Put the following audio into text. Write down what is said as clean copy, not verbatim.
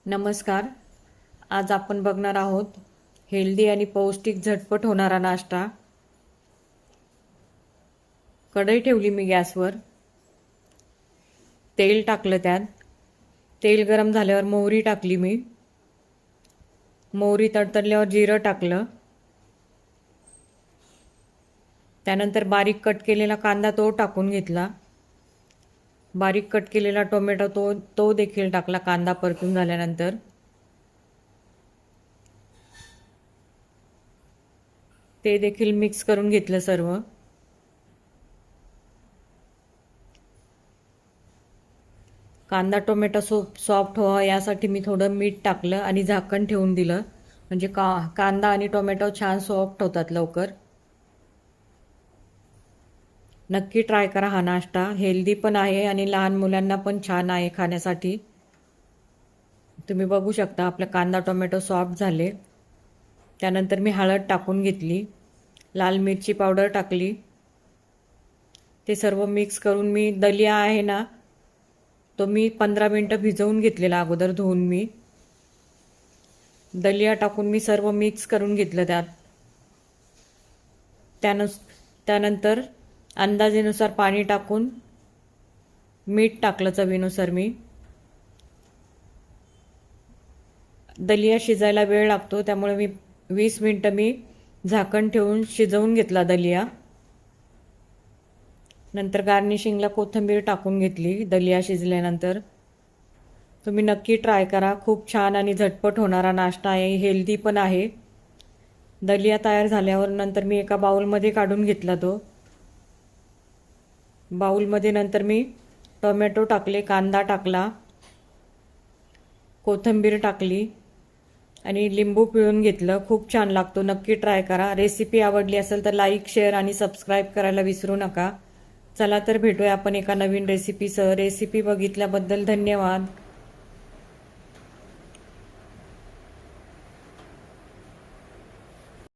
नमस्कार. आज आपण बघणार आहोत हेल्दी आणि पौष्टिक झटपट होणारा नाश्ता. कढई ठेवली मी गॅसवर. तेल टाकलं त्यात. तेल गरम झाल्यावर मोहरी टाकली मी. मोहरी तडतडल्यावर जिरं टाकलं. त्यानंतर बारीक कट केलेला कांदा तो टाकून घेतला. बारीक कट केलेला टोमॅटो तो देखील टाकला कांदा परतून झाल्यानंतर. ते देखील मिक्स करून घेतलं सर्व. कांदा टोमॅटो सॉफ्ट व्हावा यासाठी मी थोडं मीठ टाकलं आणि झाकण ठेवून दिलं, म्हणजे कांदा आणि टोमॅटो छान सॉफ्ट होतात लवकर. नक्की ट्राय करा हा नाश्ता. हेल्दी पण आहे आणि लहान मुलांना पण छान आहे खाण्यासाठी. तुम्ही बघू शकता आपला कांदा टोमॅटो सॉफ्ट झाले. त्यानंतर मी हळद टाकून घेतली, लाल मिरची पावडर टाकली. ते सर्व मिक्स करून मी दलिया आहे ना, तो मी 15 मिनटं भिजवून घेतलेला अगोदर धुवून मी. दलिया टाकून मी सर्व मिक्स करून घेतलं त्यात. त्यानंतर अंदाजेनुसार पाणी टाकून मीठ टाकलं चवीनुसार मी. दलिया शिजायला वेळ लागतो, त्यामुळे मी 20 मिनटं मी झाकण ठेवून शिजवून घेतला दलिया. नंतर गार्निशिंगला कोथिंबीर टाकून घेतली दलिया शिजल्यानंतर. तुम्ही नक्की ट्राय करा. खूप छान आणि झटपट होणारा नाश्ता आहे, हेल्दी पण आहे. दलिया तयार झाल्यावर नंतर मी एका बाउलमध्ये काढून घेतला तो. बाउलमध्ये नंतर मी टोमॅटो टाकले, कांदा टाकला, कोथिंबीर टाकली आणि लिंबू पिळून घेतलं. खूप छान लागतो. नक्की ट्राय करा. रेसिपी आवडली असेल तर लाईक, शेअर आणि सबस्क्राईब करायला विसरू नका. चला तर भेटूया आपण एका नवीन रेसिपीसह. रेसिपी बघितल्याबद्दल धन्यवाद.